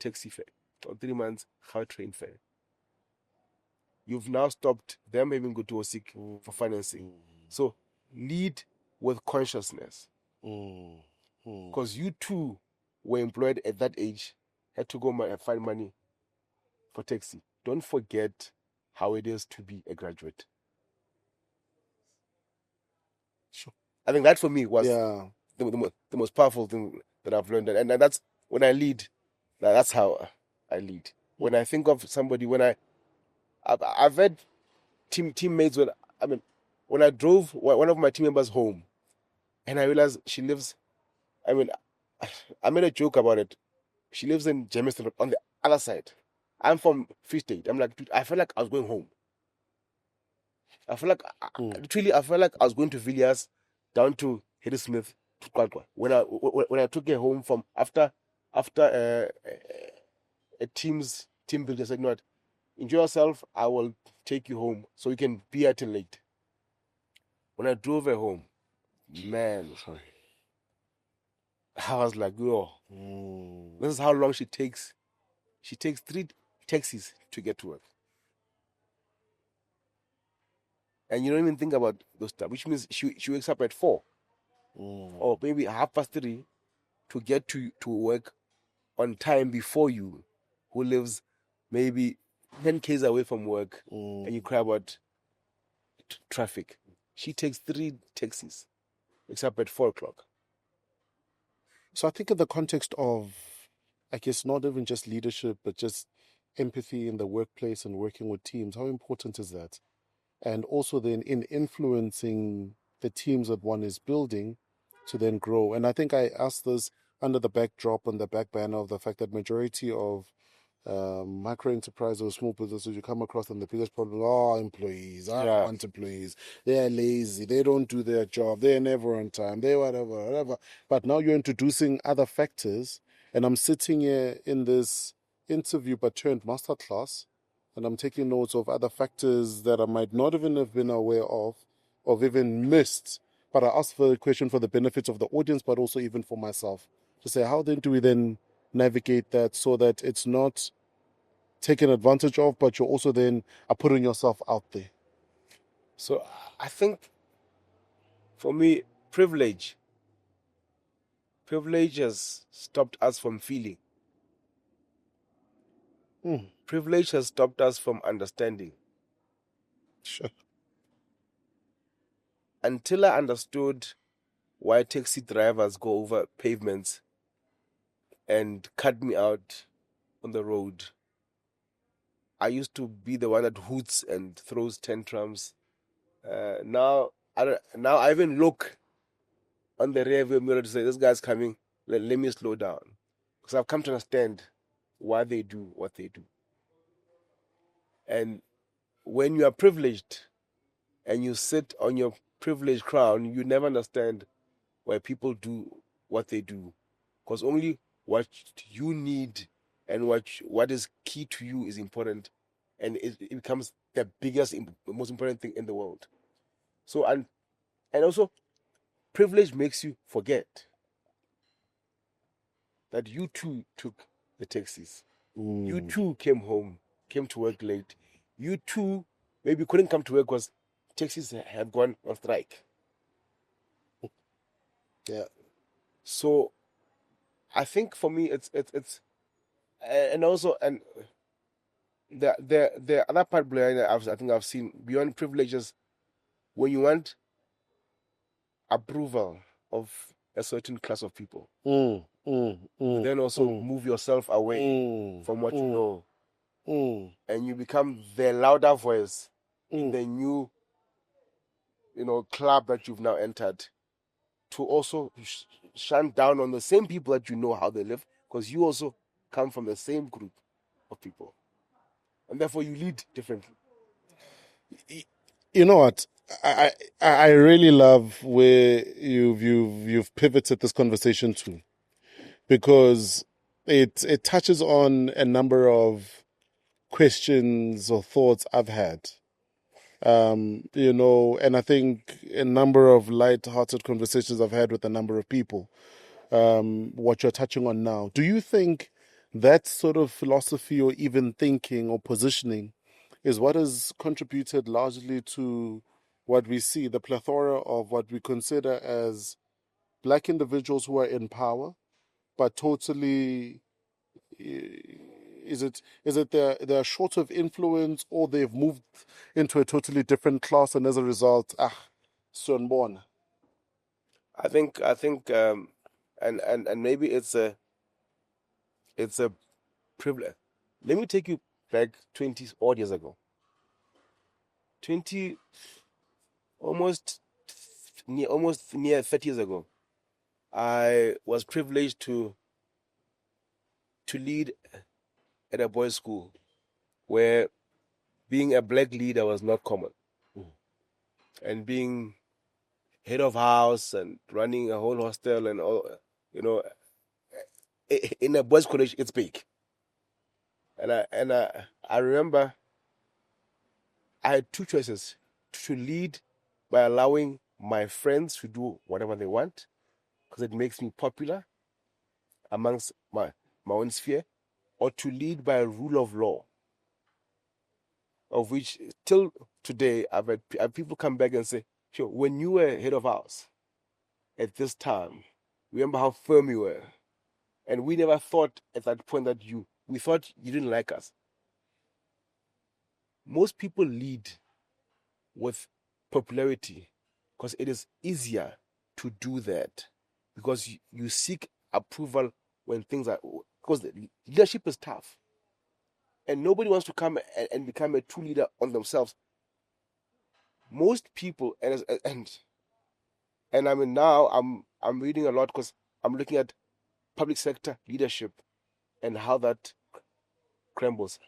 taxi fare or 3 months car train fare. You've now stopped them having go to seek for financing. So lead with consciousness. Because you too were employed at that age, had to go and find money for taxi. Don't forget how it is to be a graduate. Sure. I think that for me was Yeah. the most powerful thing that I've learned. And that's when I lead, that's how I lead. When I think of somebody, I've had teammates when I drove one of my team members home and I realized she lives, I made a joke about it. She lives in Jamestown on the other side. I'm from Free State. I'm like, dude, I felt like I was going home. I feel like, literally, I felt like I was going to Villiers, down to Smith to Kwakwa. When I took her home from after a team build, I said, you know what, enjoy yourself. I will take you home so you can be here till late. When I drove her home, man, sorry, I was like, yo, this is how long she takes. She takes 3 taxis to get to work. And you don't even think about those stuff, which means she wakes up at 4 or maybe 3:30 to get to work on time before you, who lives maybe 10 k's away from work, and you cry about traffic. She takes 3 taxis, except at 4 o'clock. So I think in the context of, I guess, not even just leadership, but just empathy in the workplace and working with teams, how important is that? And also then in influencing the teams that one is building to then grow. And I think I asked this under the backdrop and the back banner of the fact that majority of micro enterprise or small businesses you come across, and the biggest problem, employees, aren't employees, they're lazy, they don't do their job, they're never on time, they whatever. But now you're introducing other factors, and I'm sitting here in this interview but turned masterclass, and I'm taking notes of other factors that I might not even have been aware of even missed. But I asked for the question for the benefits of the audience, but also even for myself, to say, how then do we then navigate that so that it's not taken advantage of, but you also then are putting yourself out there? So I think for me, privilege has stopped us from feeling. Privilege has stopped us from understanding. Sure. Until I understood why taxi drivers go over pavements and cut me out on the road, I used to be the one that hoots and throws tantrums. Now I even look on the rear view mirror to say, this guy's coming, let me slow down. Because I've come to understand why they do what they do. And when you are privileged and you sit on your privileged crown, you never understand why people do what they do. Because only what you need and what is key to you is important. And it becomes the biggest, most important thing in the world. So, and also, privilege makes you forget that you too took the taxis. You too came to work late. You too maybe couldn't come to work because taxis had gone on strike. Yeah. So I think for me it's and also the other part behind I think I've seen beyond privileges, when you want approval of a certain class of people, you then also move yourself away from what you know. And you become the louder voice in the new, club that you've now entered, to also shine down on the same people that you know how they live, because you also come from the same group of people, and therefore you lead differently. You know what? I really love where you've pivoted this conversation to, because it touches on a number of questions or thoughts I've had. And I think a number of light-hearted conversations I've had with a number of people. What you're touching on now. Do you think that sort of philosophy or even thinking or positioning is what has contributed largely to what we see, the plethora of what we consider as black individuals who are in power, but totally, is it they're short of influence, or they've moved into a totally different class, and as a result, Sonborn. I think and maybe it's a privilege. Let me take you back 20 odd years ago. 20 almost near 30 years ago, I was privileged to lead at a boys' school where being a black leader was not common. And being head of house and running a whole hostel and all, in a boys' college, it's big. And I remember I had two choices: to lead by allowing my friends to do whatever they want, because it makes me popular amongst my own sphere, or to lead by a rule of law, of which till today I've had people come back and say, sure, when you were head of house at this time, remember how firm you were. And we never thought at that point that we thought you didn't like us. Most people lead with popularity because it is easier to do that, because you seek approval when things are, because leadership is tough. And nobody wants to come and become a true leader on themselves. Most people, and I mean, now I'm reading a lot because I'm looking at public sector leadership and how that crumbles.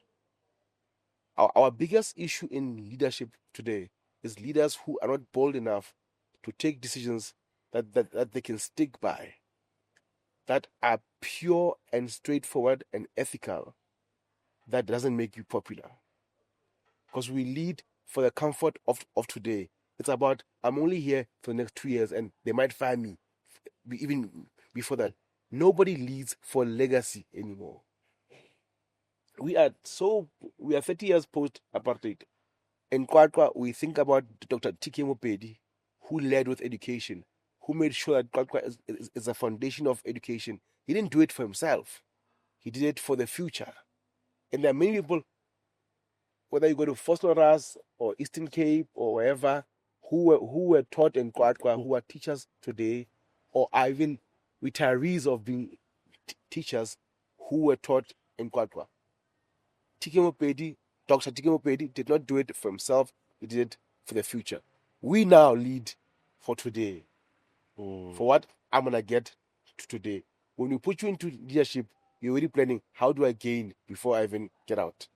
Our biggest issue in leadership today is leaders who are not bold enough to take decisions that they can stick by, that are pure and straightforward and ethical, that doesn't make you popular. Because we lead for the comfort of today. It's about, I'm only here for the next 2 years and they might fire me even before that. Nobody leads for legacy anymore. We are 30 years post-apartheid. In Kwakwa, we think about Dr. Tumelo, who led with education, who made sure that Kwakwa is a foundation of education. He didn't do it for himself. He did it for the future. And there are many people, whether you go to Vosloorus or Eastern Cape or wherever, who were taught in Kwakwa, who are teachers today, or are even retirees of being teachers who were taught in Kwakwa. Tumelo Dr. Tikemo Ph.D. did not do it for himself, he did it for the future. We now lead for today. For what I'm going to get to today. When we put you into leadership, you're already planning, how do I gain before I even get out?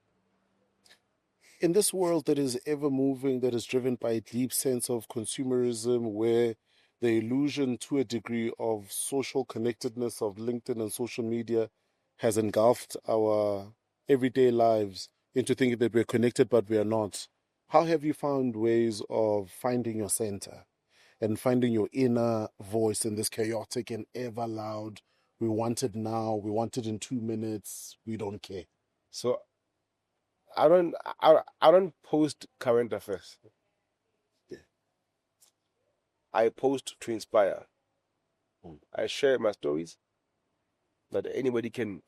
In this world that is ever moving, that is driven by a deep sense of consumerism, where the illusion to a degree of social connectedness of LinkedIn and social media has engulfed our everyday lives into thinking that we're connected, but we are not. How have you found ways of finding your center and finding your inner voice in this chaotic and ever loud, we want it now, we want it in 2 minutes, we don't care? So I don't post current affairs. I post to inspire. I share my stories that anybody can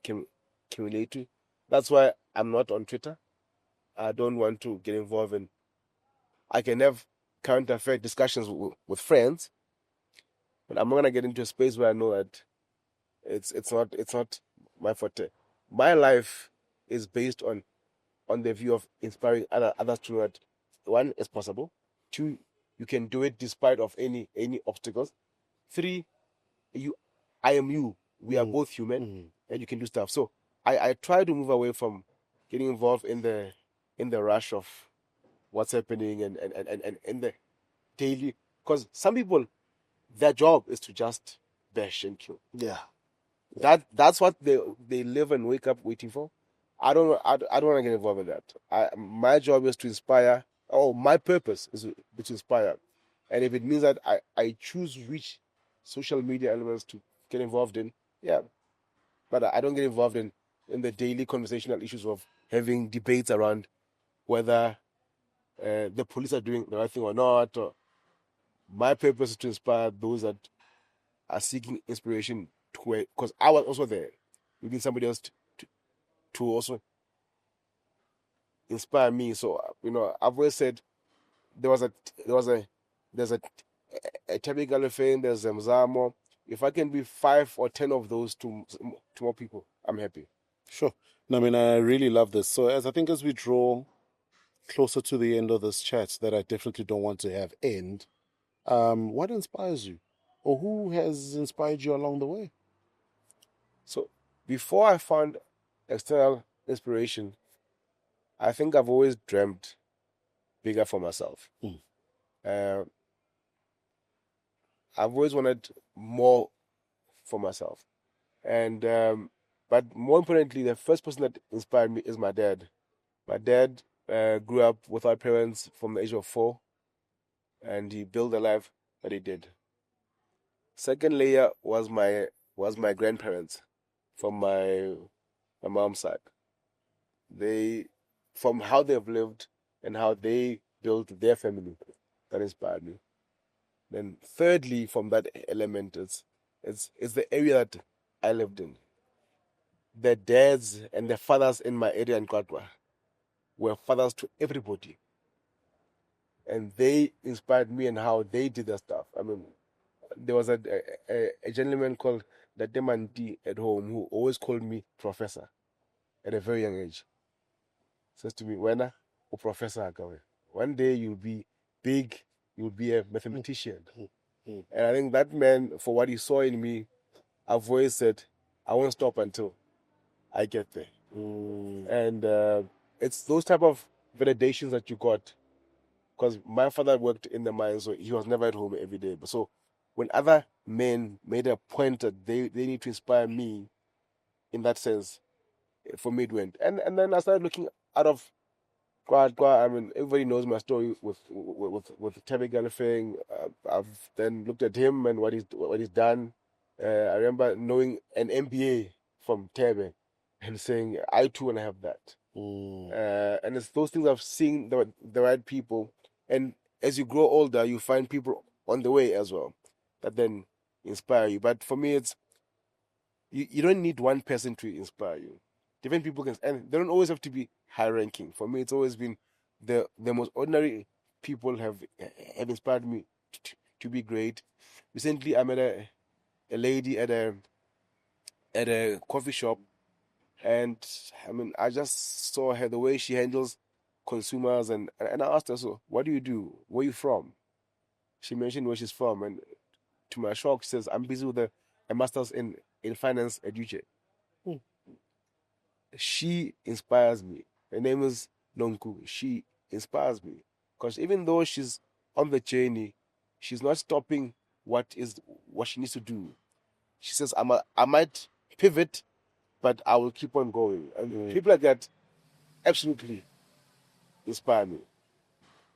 relate to. That's why I'm not on Twitter. I don't want to get involved in. I can have current affair discussions with friends, but I'm not gonna get into a space where I know that it's not my forte. My life is based on the view of inspiring others to know that one, it's possible. Two, you can do it despite of any obstacles. Three, I am you. We are both human, and you can do stuff. So I try to move away from getting involved in the rush of what's happening and in the daily. Because some people, their job is to just bash and kill. Yeah. That's what they live and wake up waiting for. I don't want to get involved in that. My job is to inspire. Oh, my purpose is to inspire, and if it means that I choose which social media elements to get involved in, yeah, but I don't get involved in the daily conversational issues of having debates around whether the police are doing the right thing or not. Or my purpose is to inspire those that are seeking inspiration to, because I was also there. We need somebody else to also inspire me. So I've always said there's a typical thing. There's a Mzamo. If I can be 5 or 10 of those to more people, I'm happy. Sure. No, I mean, I really love this. So as we draw closer to the end of this chat, that I definitely don't want to have end, what inspires you? Or who has inspired you along the way? So before I found external inspiration, I think I've always dreamt bigger for myself. I've always wanted more for myself. And but more importantly, the first person that inspired me is my dad. My dad grew up without parents from the age of 4, and he built the life that he did. Second layer was my grandparents from my mom's side. They, from how they've lived and how they built their family, that inspired me. Then thirdly, from that element, it's the area that I lived in. The dads and the fathers in my area in Katwa were fathers to everybody. And they inspired me in how they did their stuff. I mean, there was a gentleman called Dademanti at home who always called me professor at a very young age. Says to me, Wena, o professor agawe. One day you'll be big, you'll be a mathematician. And I think that man, for what he saw in me, I've always said, I won't stop until I get there. And it's those type of validations that you got. Because my father worked in the mines, so he was never at home every day. But so when other men made a point that they need to inspire me in that sense, for me it went. And then I started looking out of I mean, everybody knows my story with Tebe Galifeng. I've then looked at him and what he's done. I remember knowing an MBA from Tebe and saying, I too want to have that. And it's those things I've seen the right people. And as you grow older, you find people on the way as well that then inspire you. But for me, it's you don't need one person to inspire you. Different people can, and they don't always have to be high ranking. For me, it's always been the most ordinary people have inspired me to be great. Recently, I met a lady at a coffee shop, and I mean, I just saw her, the way she handles consumers, and I asked her, so what do you do? Where are you from? She mentioned where she's from, and to my shock, she says, I'm busy with a master's in finance at UJ. She inspires me. Her name is Nonku. She inspires me because even though she's on the journey, she's not stopping what she needs to do. She says, I might pivot, but I will keep on going. And people like that absolutely inspire me.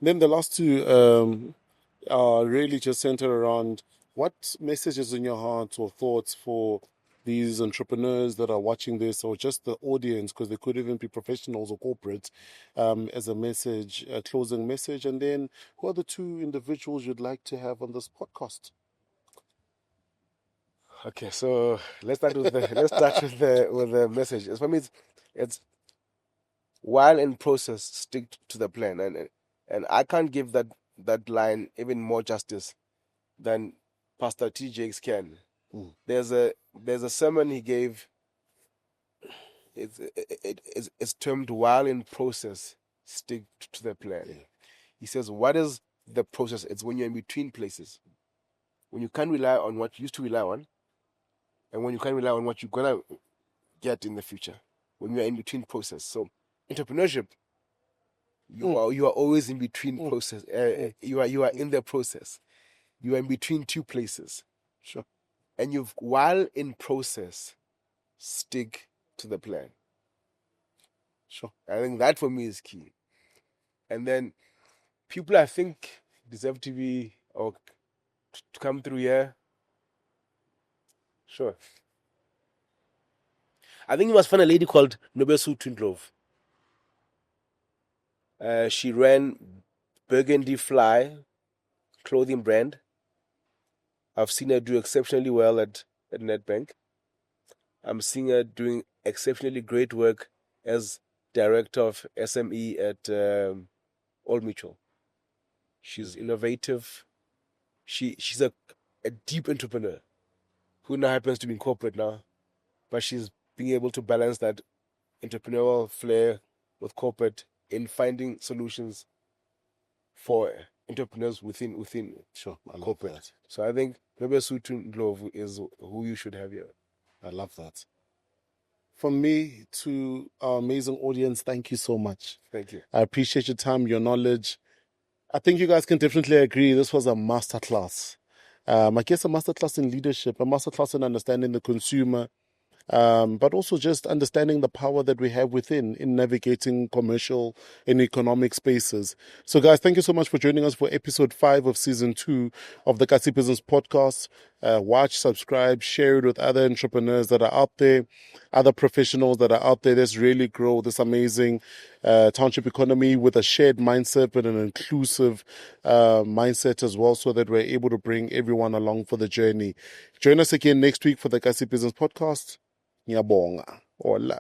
Then the last two are really just centered around what messages in your heart or thoughts for these entrepreneurs that are watching this, or just the audience, because they could even be professionals or corporate, as a message, a closing message. And then who are the two individuals you'd like to have on this podcast? Okay, so let's start with the message. For me, it's while in process, stick to the plan, and I can't give that line even more justice than Pastor TJX can. There's a sermon he gave. It's termed "While in process, stick to the plan." Yeah. He says, "What is the process? It's when you're in between places, when you can't rely on what you used to rely on, and when you can't rely on what you're gonna get in the future. When you're in between process. So, entrepreneurship, you are always in between process. You are in the process. You are in between two places. Sure. And while in process, stick to the plan. Sure. I think that for me is key. And then people I think deserve to be or to come through here. Sure. I think you must find a lady called Nobesu Twindlove. She ran Burgundy Fly clothing brand. I've seen her do exceptionally well at Nedbank. I'm seeing her doing exceptionally great work as director of SME at Old Mutual. She's innovative. She's a deep entrepreneur who now happens to be in corporate now, but she's being able to balance that entrepreneurial flair with corporate in finding solutions for entrepreneurs within Sure, I love corporate. that. So I think maybe Sutun Glove is who you should have here. I love that. From me to our amazing audience, thank you so much. Thank you. I appreciate your time, your knowledge. I think you guys can definitely agree this was a masterclass. I guess a masterclass in leadership, a masterclass in understanding the consumer, but also just understanding the power that we have within in navigating commercial and economic spaces. So, guys, thank you so much for joining us for episode 5 of season 2 of the eKasi Business Podcast. Watch, subscribe, share it with other entrepreneurs that are out there, other professionals that are out there. Let's really grow this amazing township economy with a shared mindset, but an inclusive mindset as well, so that we're able to bring everyone along for the journey. Join us again next week for the eKasi Business Podcast. Ngiyabonga. Hola.